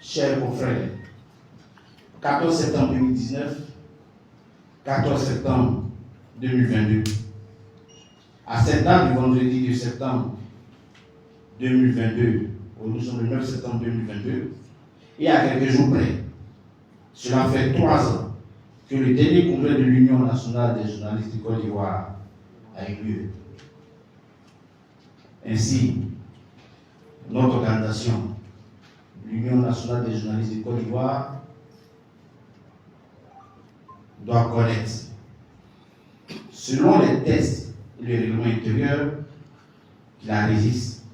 Chers confrères, 14 septembre 2019, 14 septembre 2022. À cette date du vendredi 2 septembre 2022, nous sommes le 9 septembre 2022, et à quelques jours près, cela fait 3 ans que le dernier congrès de l'Union nationale des journalistes du Côte d'Ivoire a eu lieu. Ainsi, notre organisation, l'Union nationale des journalistes du Côte d'Ivoire, doit connaître, selon les tests et le règlement intérieur qui la résiste,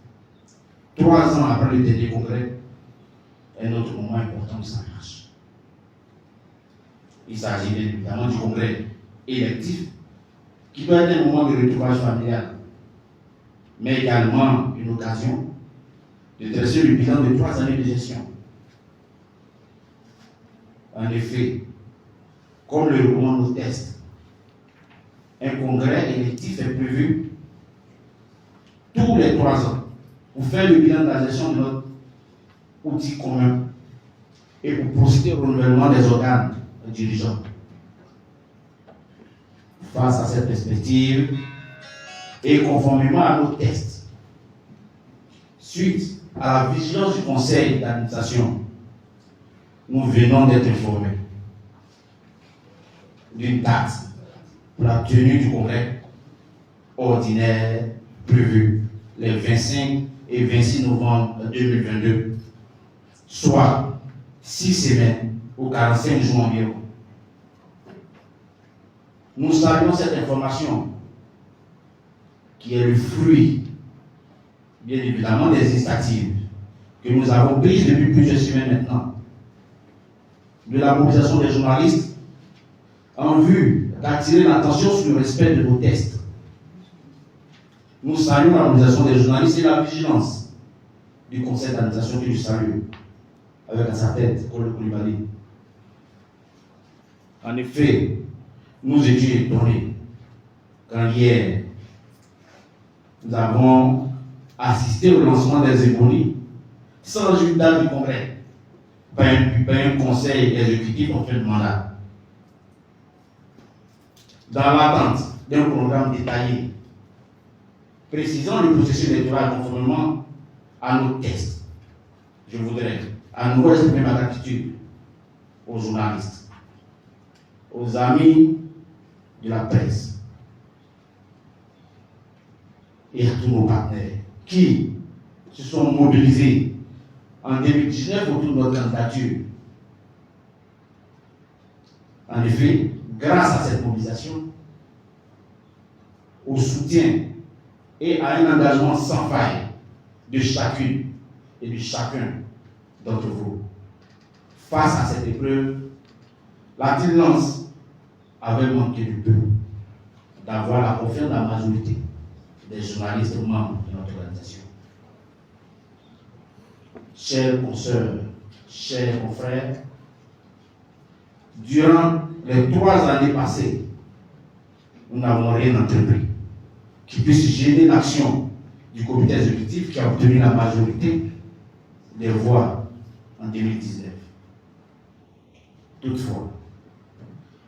3 ans après le dernier congrès, est notre moment important de sa marche. Il s'agit bien évidemment du congrès électif, qui doit être un moment de retrouvage familial, mais également une occasion de dresser le bilan de 3 années de gestion. En effet, comme le recommandent nos tests, un congrès électif est prévu tous les 3 ans pour faire le bilan de la gestion de notre outil commun et pour procéder au renouvellement des organes dirigeants. Face à cette perspective et conformément à nos tests, suite à la vigilance du conseil d'administration, nous venons d'être informés d'une date pour la tenue du congrès ordinaire prévu les 25 et 26 novembre 2022, soit 6 semaines ou 45 jours environ. Nous saluons cette information qui est le fruit, bien évidemment, des initiatives que nous avons prises depuis plusieurs semaines maintenant, de la mobilisation des journalistes en vue d'attirer l'attention sur le respect de nos tests. Nous saluons la mobilisation des journalistes et la vigilance du conseil d'administration que je salue, avec à sa tête Kolo Coulibaly. En effet, nous étions étonnés quand hier, nous avons assisté au lancement des cérémonies sans une date du congrès, pas un conseil exécutif en fin de mandat. Dans l'attente d'un programme détaillé, précisant le processus électoral conformément à nos tests, je voudrais à nouveau exprimer ma gratitude aux journalistes, aux amis de la presse et à tous nos partenaires qui se sont mobilisés en 2019 autour de notre candidature. En effet, grâce à cette mobilisation, au soutien et à un engagement sans faille de chacune et de chacun d'entre vous, face à cette épreuve, la tendance avait manqué du peu d'avoir la confiance de la majorité des journalistes membres de notre organisation. Chers consoeurs, chers confrères, durant les 3 années passées, nous n'avons rien entrepris qui puisse gêner l'action du comité exécutif qui a obtenu la majorité des voix en 2019. Toutefois,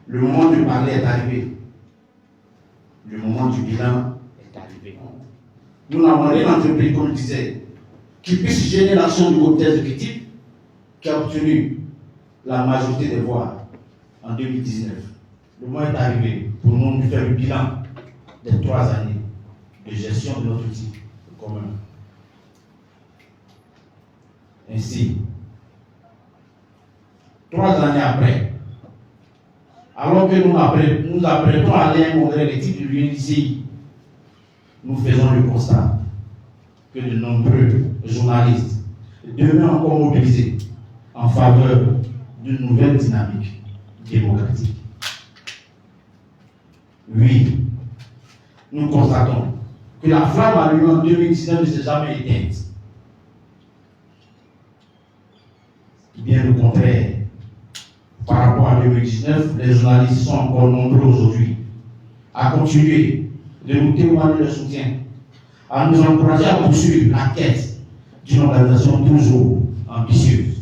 le moment de parler est arrivé. Le moment du bilan est arrivé. Nous n'avons rien entrepris, comme je disais, qui puisse gêner l'action du comité exécutif qui a obtenu la majorité des voix en 2019. Le moment est arrivé pour nous de faire le bilan des 3 années de gestion de notre outil commun. Ainsi, 3 années après, alors que nous apprêtons à aller à un congrès électif de l'UNICI, nous faisons le constat que de nombreux journalistes demeurent encore mobilisés en faveur d'une nouvelle dynamique démocratique. Oui, nous constatons que la flamme allumée en 2019 ne s'est jamais éteinte. Bien au contraire, par rapport à 2019, les journalistes sont encore nombreux aujourd'hui à continuer de nous témoigner leur soutien, à nous encourager à poursuivre la quête d'une organisation toujours ambitieuse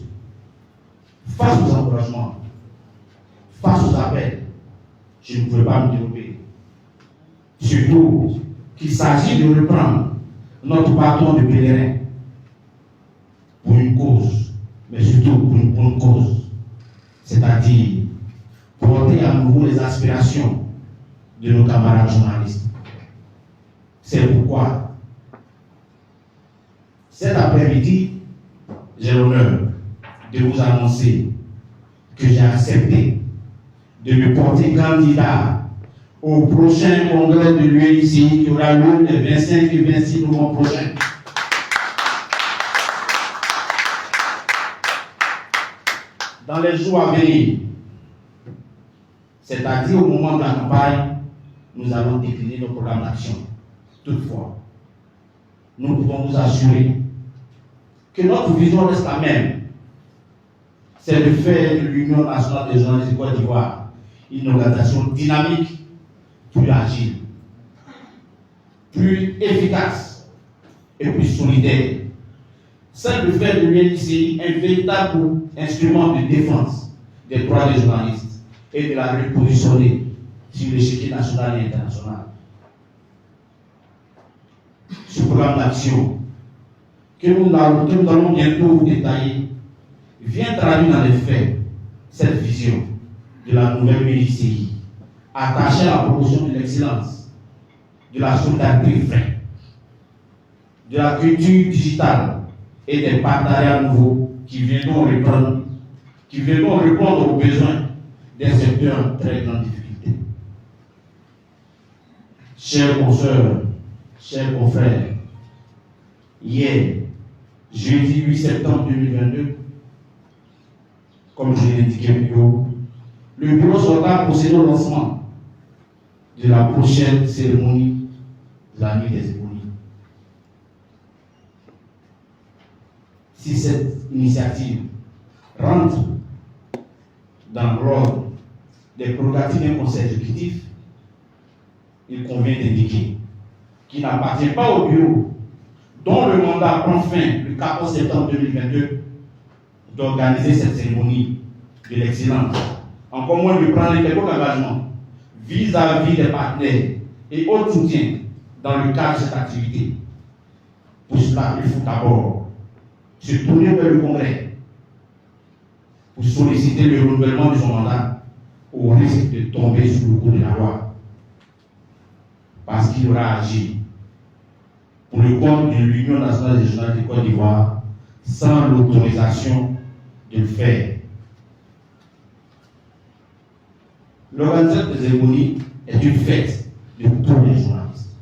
face aux encouragements, face aux appels, je ne pouvais pas me développer. Surtout qu'il s'agit de reprendre notre bâton de pèlerin pour une cause, mais surtout pour une bonne cause, c'est-à-dire porter à nouveau les aspirations de nos camarades journalistes. C'est pourquoi, cet après-midi, j'ai l'honneur de vous annoncer que j'ai accepté de me porter candidat au prochain congrès de l'UNICI qui aura lieu les 25 et 26 novembre prochains. Dans les jours à venir, c'est-à-dire au moment de la campagne, nous allons décliner nos programmes d'action. Toutefois, nous pouvons vous assurer que notre vision reste la même. C'est de faire de l'Union nationale des journalistes de Côte d'Ivoire une organisation dynamique, plus agile, plus efficace et plus solidaire. C'est de faire de l'UNICI un véritable instrument de défense des droits des journalistes et de la repositionner sur l'échiquier national et international. Ce programme d'action que nous allons bientôt vous détailler vient traduire dans les faits cette vision de la nouvelle UNICI attachée à la promotion de l'excellence, de la solidarité vraie, de la culture digitale et des partenariats nouveaux qui viendront répondre aux besoins des secteurs en très grande difficulté. Chers consoeurs, chers confrères, hier, jeudi 8 septembre 2022, comme je l'ai indiqué plus haut, le bureau sera procédé au lancement de la prochaine cérémonie de la nuit des ébonies. Si cette initiative rentre dans l'ordre des prérogatives d'un conseil exécutif, il convient d'indiquer qu'il n'appartient pas au bureau, dont le mandat prend fin le 14 septembre 2022, d'organiser cette cérémonie de l'excellence, encore moins de prendre quelques engagements vis-à-vis des partenaires et autres soutiens dans le cadre de cette activité. Pour cela, il faut d'abord se tourner vers le Congrès pour solliciter le renouvellement de son mandat au risque de tomber sous le coup de la loi, parce qu'il aura agi pour le compte de l'Union nationale des journalistes de Côte d'Ivoire sans l'autorisation de le faire. L'organisation des cérémonies est une fête de tous les journalistes.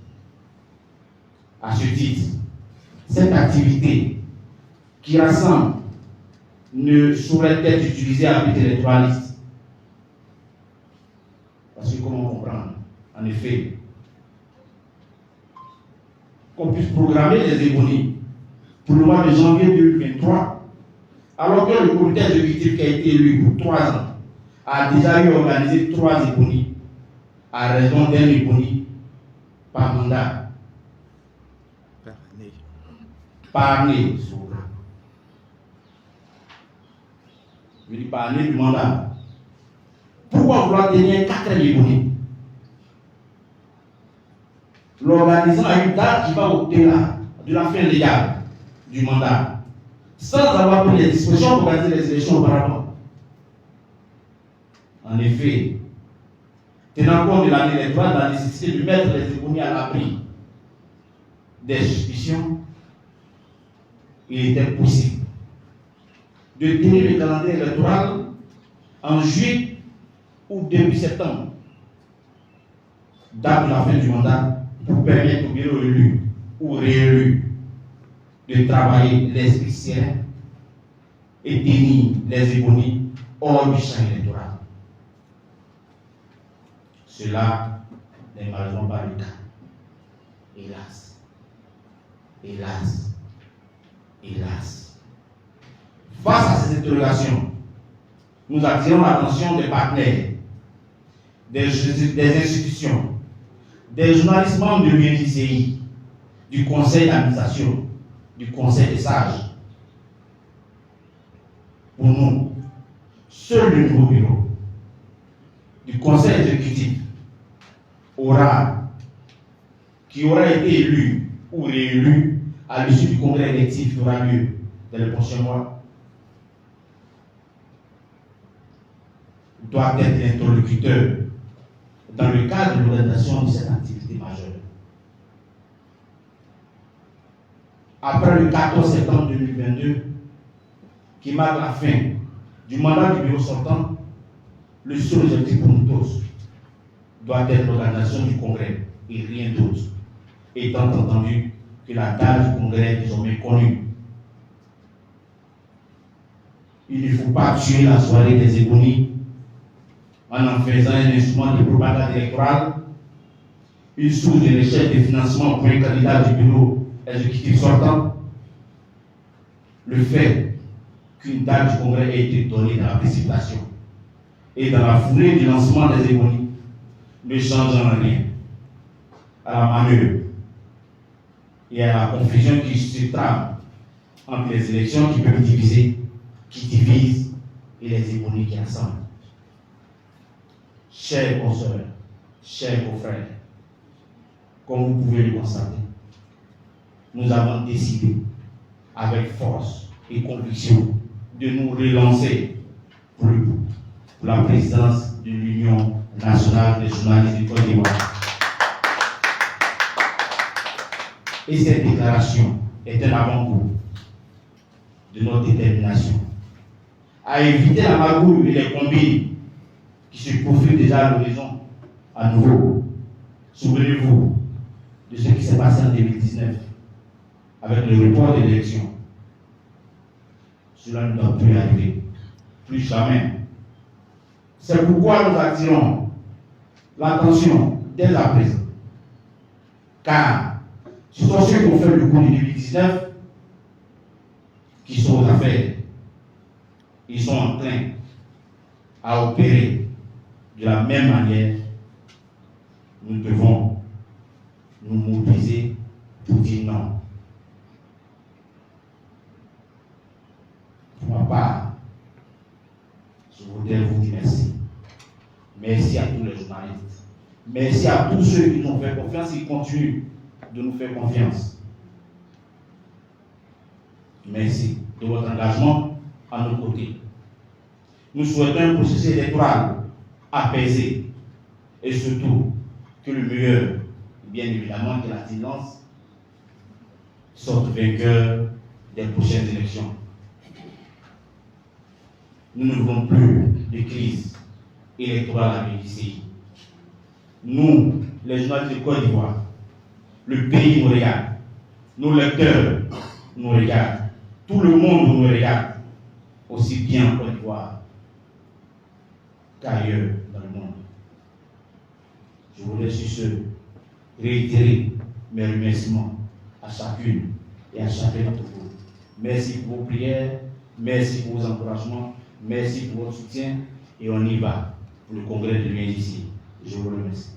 À ce titre, cette activité qui rassemble ne saurait être utilisée à but électoraliste. Parce que comment comprendre? En effet, qu'on puisse programmer les ébonies pour le mois de janvier 2023, alors que le comité exécutif qui a été élu pour 3 ans a déjà eu organisé 3 ébonies à raison d'un ébonie par mandat. Par année. Je dis par année du mandat. Pourquoi vouloir tenir 4 ébonies? L'organisant a une date qui va au-delà de la fin légale du mandat, sans avoir pris les dispositions pour organiser les élections auparavant. En effet, tenant compte de l'année électorale, de la nécessité de mettre les ébonies à l'abri des suspicions, il était possible de tenir le calendrier électoral en juillet ou début septembre, date de la fin du mandat, pour permettre au bureau élu ou réélu de travailler l'esprit serein et tenir les ébonies hors du champ électoral. Cela n'est malheureusement pas le cas. Hélas. Hélas. Hélas. Face à ces interrogations, nous attirons l'attention des partenaires, des institutions, des journalistes membres de l'UNICI, du conseil d'administration, du conseil des sages. Pour nous, seul le nouveau bureau du conseil exécutif qui aura été élu ou réélu à l'issue du congrès électif qui aura lieu dans les prochains mois, doit être l'interlocuteur dans le cadre de l'organisation de cette activité majeure. Après le 14 septembre 2022, qui marque la fin du mandat du bureau sortant, le seul objectif pour nous tous doit être l'organisation du congrès et rien d'autre, étant entendu que la date du congrès est désormais connue. Il ne faut pas tuer la soirée des égonies en faisant un instrument de propagande électorale, une source de recherche de financement pour les candidats du bureau exécutif sortant. Le fait qu'une date du congrès ait été donnée dans la précipitation et dans la foulée du lancement des égonies ne change en rien à la manœuvre et à la confusion qui se trame entre les élections qui peuvent diviser, qui divisent, et les égonies qui assemblent. Chers consoeurs, chers confrères, comme vous pouvez le constater, nous avons décidé avec force et conviction de nous relancer pour la présidence de l'Union nationale des journalistes de Côte d'Ivoire. Et cette déclaration est un avant-goût de notre détermination à éviter la magouille et les combines qui se profilent déjà à l'horizon à nouveau. Souvenez-vous de ce qui s'est passé en 2019 avec le report de l'élection. Cela ne doit plus arriver, plus jamais. C'est pourquoi nous attirons l'attention dès à présent. Car ce sont ceux qui ont fait le coup de 2019 qui sont aux affaires. Ils sont en train à opérer de la même manière. Nous devons nous mobiliser pour dire non. Pour ma part, je voudrais vous dire merci. Merci à tous les journalistes. Merci à tous ceux qui nous ont fait confiance et qui continuent de nous faire confiance. Merci de votre engagement à nos côtés. Nous souhaitons un processus électoral apaisé et surtout que le meilleur, bien évidemment que la silence, sorte vainqueur des prochaines élections. Nous ne voulons plus de crise électorale avec ici. Nous, les journalistes de Côte d'Ivoire, le pays nous regarde, nos lecteurs nous regardent, tout le monde nous regarde, aussi bien en Côte d'Ivoire qu'ailleurs dans le monde. Je voudrais sur ce réitérer mes remerciements à chacune et à chacun d'entre vous. Merci pour vos prières, merci pour vos encouragements, merci pour votre soutien et on y va pour le congrès de l'UNGC. Je vous remercie.